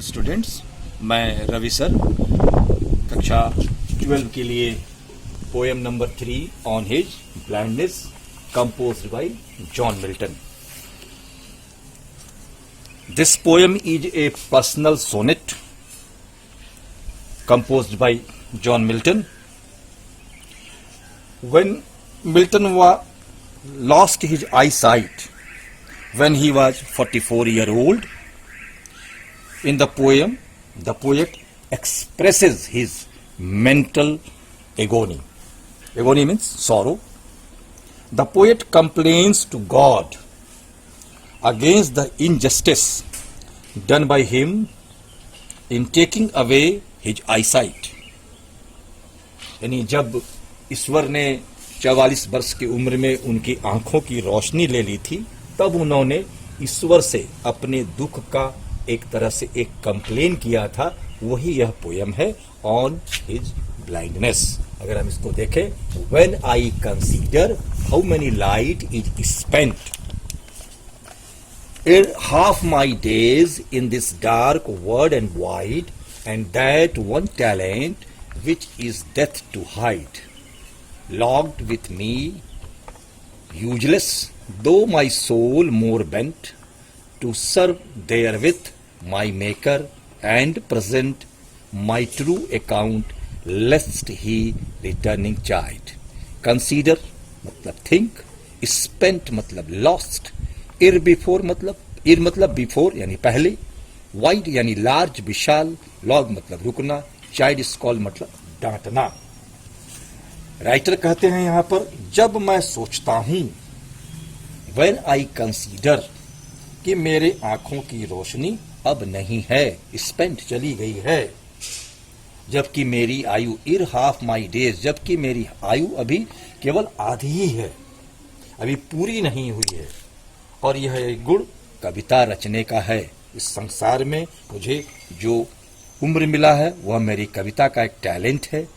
Students, मैं Ravi sir कक्षा 12 के लिए poem number 3 on his blindness composed by John Milton. This poem is a personal sonnet composed by John Milton. When Milton lost his eyesight when he was 44 years old, in the poem, the poet expresses his mental agony. Agony means sorrow. The poet complains to God against the injustice done by him in taking away his eyesight. यानी जब ईश्वर ने 44 वर्ष की उम्र में उनकी आंखों की रोशनी ले ली थी, तब उन्होंने ईश्वर से अपने दुख का एक तरह से एक कंप्लेन किया था. वही यह पोयम है ऑन हिज ब्लाइंडनेस. अगर हम इसको देखें, when I consider how many light is spent in half my days in this dark world and wide, and that one talent which is death to hide, locked with me useless, though my soul more bent to serve therewith my maker, and present my true account lest he returning chide. Consider मतलब think, spent मतलब lost, ir मतलब before यानी पहले, wide यानी large विशाल, log मतलब रुकना, chide scold मतलब डांटना. Writer कहते हैं यहां पर, जब मैं सोचता हूं, when I consider, कि मेरे आंखों की रोशनी अब नहीं है, स्पेंट चली गई है, जबकि मेरी आयु इन हाफ माई डेज, जबकि मेरी आयु अभी केवल आधी ही है, अभी पूरी नहीं हुई है, और यह एक गुण कविता रचने का है. इस संसार में मुझे जो उम्र मिला है वह मेरी कविता का एक टैलेंट है.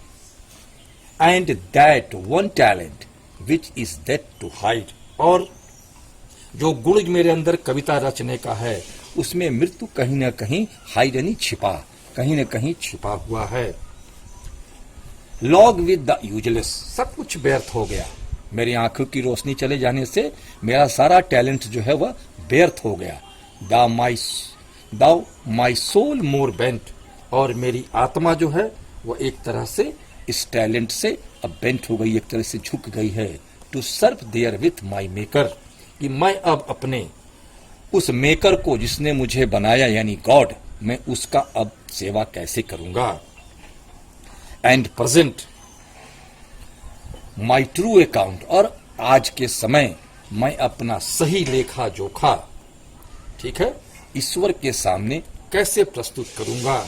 And that one talent which is that to hide, और जो गुण मेरे अंदर कविता रचने का है उसमें मृत्यु कहीं न कहीं हाइड यानी छिपा, कहीं न कहीं छिपा हुआ है. लॉग विद द यूजलेस, सब कुछ व्यर्थ हो गया. मेरी आंखों की रोशनी चले जाने से मेरा सारा टैलेंट जो है वह व्यर्थ हो गया. The my soul more bent, और मेरी आत्मा जो है वह एक तरह से इस टैलेंट से अब बेंट हो गई, एक तरह से झुक गई है. To serve therewith my maker, कि मैं अब अपने उस मेकर को जिसने मुझे बनाया यानी गॉड, मैं उसका अब सेवा कैसे करूंगा. And present my true account, और आज के समय मैं अपना सही लेखा जोखा, ठीक है, ईश्वर के सामने कैसे प्रस्तुत करूंगा.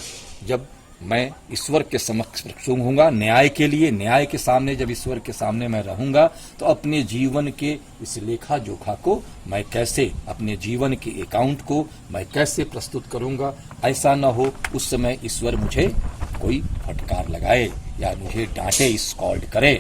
जब मैं ईश्वर के समक्ष प्रस्तुत होऊंगा न्याय के लिए, न्याय के सामने जब ईश्वर के सामने मैं रहूंगा, तो अपने जीवन के इस लेखा जोखा को मैं कैसे, अपने जीवन के अकाउंट को मैं कैसे प्रस्तुत करूंगा. ऐसा न हो उस समय ईश्वर मुझे कोई फटकार लगाए या मुझे डांटे, स्कॉल्ड करे.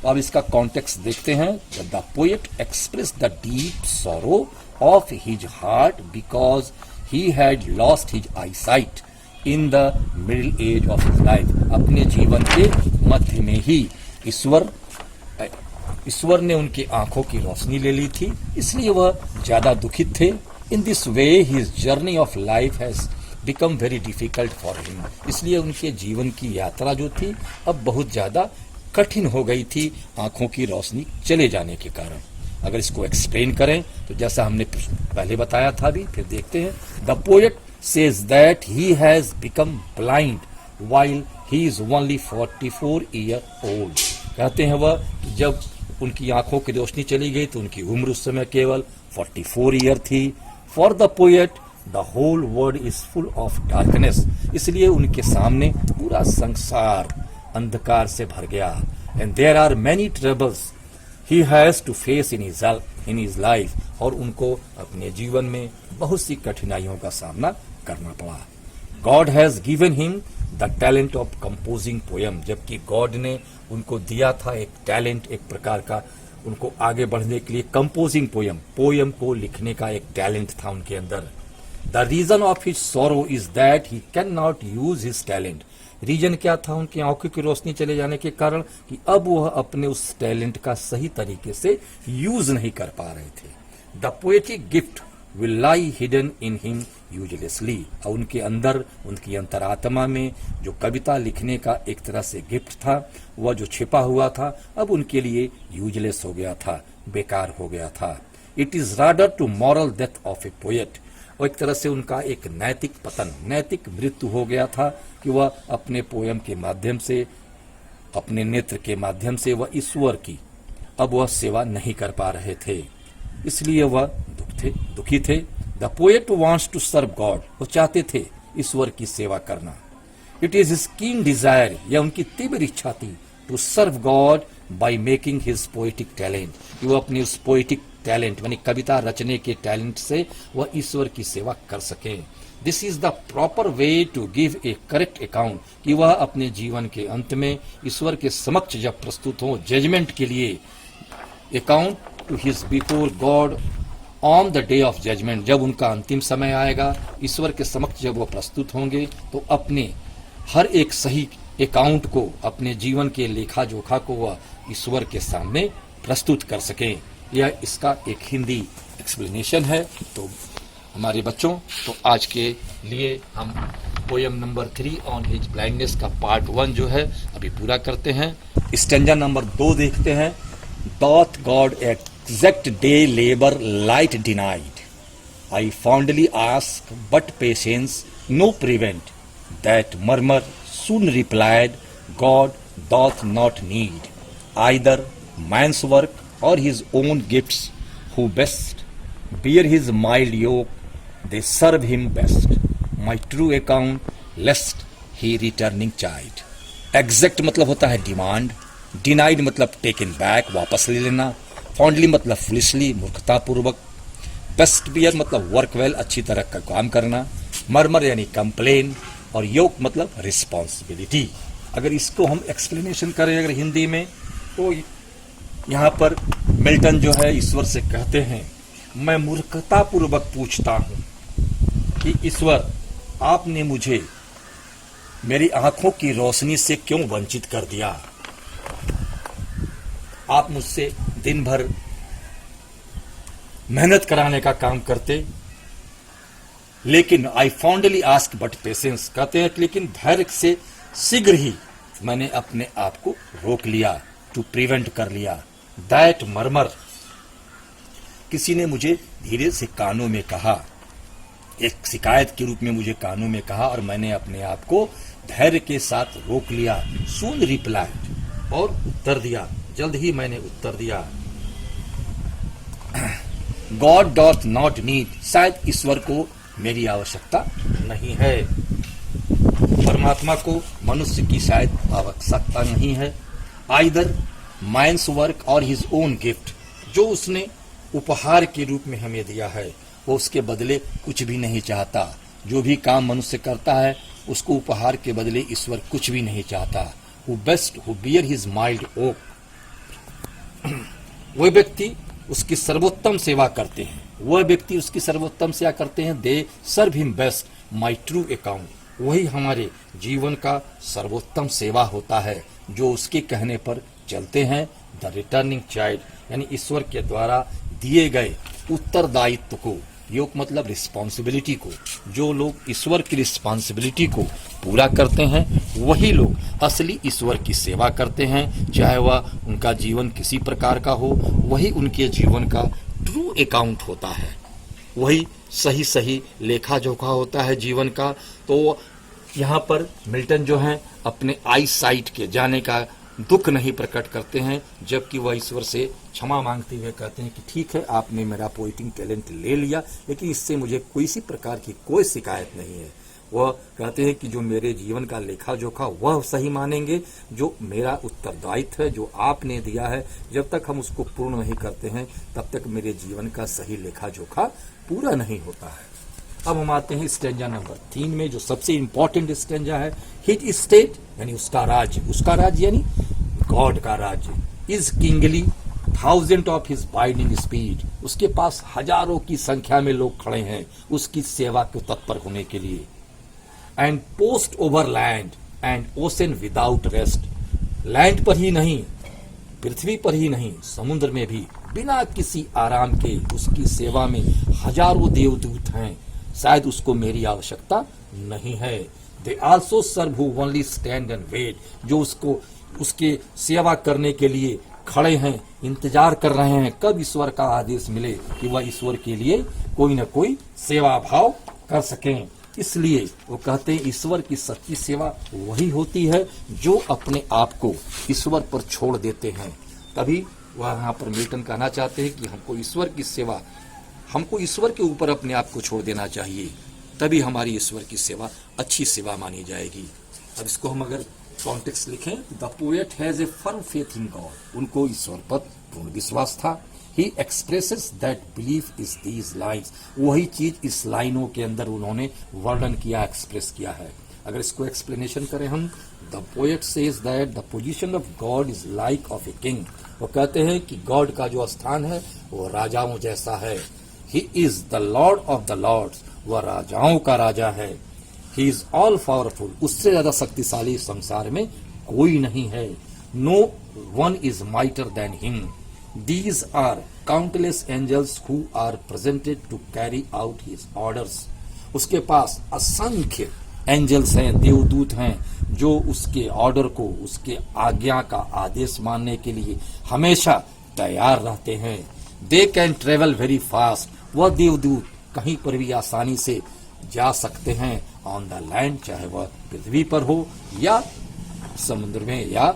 तो अब इसका कॉन्टेक्स्ट देखते हैं. The poet express the deep sorrow of his heart because he had lost his eyesight in the middle age of his life. अपने जीवन के मध्य में ही ईश्वर ने उनकी आंखों की रोशनी ले ली थी, इसलिए वह ज्यादा दुखित थे. In this way his journey of life has become very difficult for him, इसलिए उनके जीवन की यात्रा जो थी अब बहुत ज्यादा कठिन हो गई थी आंखों की रोशनी चले जाने के कारण. अगर इसको एक्सप्लेन करें तो जैसा हमने पहले बताया था, भी फिर देखते हैं. The poet says that he has become blind while he is only 44 years old. कहते हैं वह कि जब उनकी आंखों की रोशनी चली गई तो उनकी उम्र उस समय केवल 44 ईयर थी. For the poet the whole world is full of darkness, इसलिए उनके सामने पूरा संसार अंधकार से भर गया. And there are many troubles he has to face in his life, और उनको अपने जीवन में बहुत सी कठिनाइयों का सामना करना पड़ा. God has given him the talent of composing poem, जबकि गॉड ने उनको दिया था एक टैलेंट, एक प्रकार का उनको आगे बढ़ने के लिए कंपोजिंग पोएम को लिखने का एक टैलेंट था उनके अंदर. The reason of his sorrow is that he can not use his talent. Reason क्या था उनकी आंखों की रोशनी चले जाने के कारण कि अब वह अपने उस टैलेंट का सही तरीके से यूज नहीं कर पा रहे थे। The poetic gift will lie hidden in him uselessly. और उनके अंदर, उनकी अंतरात्मा में जो कविता लिखने का एक तरह से गिफ्ट था, वह जो छिपा हुआ था, अब उनके लिए यूजलेस हो गया था, बेकार हो गया था। It is rather to moral death of a poet. और एक तरह से उनका एक नैतिक पतन, नैतिक मृत्यु हो गया था कि वह अपने पोयम के माध्यम से, अपने नेत्र के माध्यम से वह ईश्वर की अब वह सेवा नहीं कर पा रहे थे, इसलिए वह दुखी थे। The poet wants to serve God. वो चाहते थे ईश्वर की सेवा करना। It is his keen desire, यह उनकी तीव्र इच्छा थी, to serve God by making his poetic talent, कि वो अपनी उस पोएटिक टैलेंट यानी कविता रचने के टैलेंट से वह ईश्वर की सेवा कर सके। This is the proper way to give a correct account, कि वह अपने जीवन के अंत में ईश्वर के समक्ष जब प्रस्तुत हो जजमेंट के लिए, account to his before God on the day of judgement, जब उनका अंतिम समय आएगा, ईश्वर के समक्ष जब वह प्रस्तुत होंगे तो अपने हर एक सही अकाउंट को, अपने जीवन के लेखा जोखा को वह ईश्वर के सामने प्रस्तुत कर सकें। यह इसका एक हिंदी एक्सप्लेनेशन है। तो हमारे बच्चों, तो आज के लिए हम poem number 3 on his blindness का पार्ट 1 जो है अभी पूरा करते हैं। स्टेंजा नंबर 2 देखते हैं। Doth God exact day labor light denied, I fondly ask but patience no prevent, that murmur soon replied, God doth not need either man's work or his own gifts, who best bear his mild yoke, they serve him best, my true account lest he returning chide। Exact मतलब होता है demand, denied मतलब taken back, वापस ले लेना, fondly मतलब foolishly, मूर्खतापूर्वक, best beer मतलब work well, अच्छी तरह का काम करना, मरमर यानी कंप्लेन, और योग मतलब रिस्पॉन्सिबिलिटी। अगर इसको हम एक्सप्लेनेशन करें अगर हिंदी में, तो यहाँ पर मिल्टन जो है ईश्वर से कहते हैं, मैं मूर्खतापूर्वक पूछता हूँ कि ईश्वर, आपने मुझे मेरी आंखों की रोशनी से क्यों वंचित कर दिया। आप मुझसे दिन भर मेहनत कराने का काम करते, लेकिन आई फॉन्डली आस्क बट पेशेंस, कहते हैं लेकिन धैर्य से शीघ्र ही मैंने अपने आप को रोक लिया, टू प्रिवेंट कर लिया। दैट मरमर, किसी ने मुझे धीरे से कानों में कहा, एक शिकायत के रूप में मुझे कानों में कहा, और मैंने अपने आप को धैर्य के साथ रोक लिया। सून रिप्लाइड, और उत्तर दिया, जल्द ही मैंने उत्तर दिया। गॉड डॉथ नॉट नीड, शायद ईश्वर को मेरी आवश्यकता नहीं है, परमात्मा को मनुष्य की शायद आवश्यकता नहीं है। आइदर माइंस वर्क और हिज ओन गिफ्ट, जो उसने उपहार के रूप में हमें दिया है, वो उसके बदले कुछ भी नहीं चाहता। जो भी काम मनुष्य करता है उसको उपहार के बदले ईश्वर कुछ भी नहीं चाहता। Who best who bear his mild yoke, वह व्यक्ति उसकी सर्वोत्तम सेवा करते हैं, वह व्यक्ति उसकी सर्वोत्तम सेवा करते हैं। They serve him best my true account, वही हमारे जीवन का सर्वोत्तम सेवा होता है, जो उसके कहने पर चलते हैं। द रिटर्निंग चाइल्ड, यानी ईश्वर के द्वारा दिए गए उत्तरदायित्व को, योग मतलब रिस्पॉन्सिबिलिटी को, जो लोग ईश्वर की रिस्पॉन्सिबिलिटी को पूरा करते हैं, वही लोग असली ईश्वर की सेवा करते हैं, चाहे वह उनका जीवन किसी प्रकार का हो। वही उनके जीवन का ट्रू अकाउंट होता है, वही सही सही लेखा जोखा होता है जीवन का। तो यहाँ पर मिल्टन जो है अपने आई साइट के जाने का दुख नहीं प्रकट करते हैं, जबकि वह ईश्वर से क्षमा मांगते हुए कहते हैं कि ठीक है, आपने मेरा पोइटिंग टैलेंट ले लिया, लेकिन इससे मुझे किसी प्रकार की कोई शिकायत नहीं है। वह कहते हैं कि जो मेरे जीवन का लेखा जोखा वह सही मानेंगे, जो मेरा उत्तरदायित्व है जो आपने दिया है, जब तक हम उसको पूर्ण नहीं करते हैं तब तक मेरे जीवन का सही लेखा जोखा पूरा नहीं होता है। अब हम आते हैं स्टेंजा नंबर 3 में, जो सबसे इंपॉर्टेंट स्टेंजा है। हिज स्टेट यानी उसका राज्य, उसका राज्य यानी गॉड का राज्य। Is kingly thousand of his biding speed, उसके पास हजारों की संख्या में लोग खड़े हैं उसकी सेवा को तत्पर होने के लिए। And post over land and ocean without rest, land पर ही नहीं, पृथ्वी पर ही नहीं, समुद्र में भी बिना किसी आराम के उसकी सेवा में हजारों देवदूत हैं। शायद उसको मेरी आवश्यकता नहीं है। They also serve who only stand and wait, जो उसको उसके सेवा करने के लिए खड़े हैं, इंतजार कर रहे हैं कब ईश्वर का आदेश मिले कि वह ईश्वर के लिए कोई न कोई सेवा भाव कर सकें। इसलिए वो कहते हैं ईश्वर की सच्ची सेवा वही होती है जो अपने आप को ईश्वर पर छोड़ देते हैं। तभी वह यहाँ पर मिल्टन कहना चाहते हैं कि हमको ईश्वर की सेवा, हमको ईश्वर के ऊपर अपने आप को छोड़ देना चाहिए, तभी हमारी ईश्वर की सेवा अच्छी सेवा मानी जाएगी। अब इसको हम अगर कॉन्टेक्स्ट लिखें, the poet has a firm faith in God, उनको ईश्वर पर पूर्ण विश्वास था। ही expresses that belief is these lines, वही चीज इस लाइनों के अंदर उन्होंने वर्णन किया, एक्सप्रेस किया है। अगर इसको एक्सप्लेनेशन करें हम, the poet says that the position of God is like of a king, वो कहते हैं कि गॉड का जो स्थान है वो राजाओं जैसा है। He is the lord of the lords, वह राजाओं का राजा है। ही इज ऑल पावरफुल, उससे ज्यादा शक्तिशाली संसार में कोई नहीं है। No one is mightier than him. These are countless angels who are presented to carry out his orders. उसके पास असंख्य एंजल्स हैं, देवदूत हैं, जो उसके ऑर्डर को, उसके आज्ञा का आदेश मानने के लिए हमेशा तैयार रहते हैं। They can travel very fast. वह देवदूत कहीं पर भी आसानी से जा सकते हैं ऑन द लैंड, चाहे वह पृथ्वी पर हो या समुद्र में या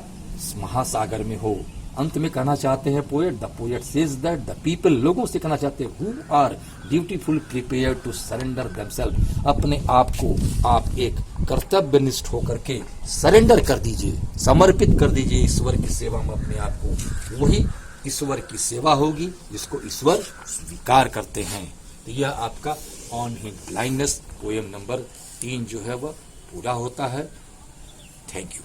महासागर में हो। अंत में कहना चाहते हैं poet, the poet says that the people, लोगों से कहना चाहते हैं, who are dutiful prepare to surrender themself, अपने आप को आप एक कर्तव्यनिष्ठ होकर के सरेंडर कर दीजिए, समर्पित कर दीजिए ईश्वर की सेवा में अपने आप को। वही ईश्वर की सेवा होगी जिसको ईश्वर स्वीकार करते हैं। तो यह आपका on his blindness poem number 3 जो है वह पूरा होता है। Thank you.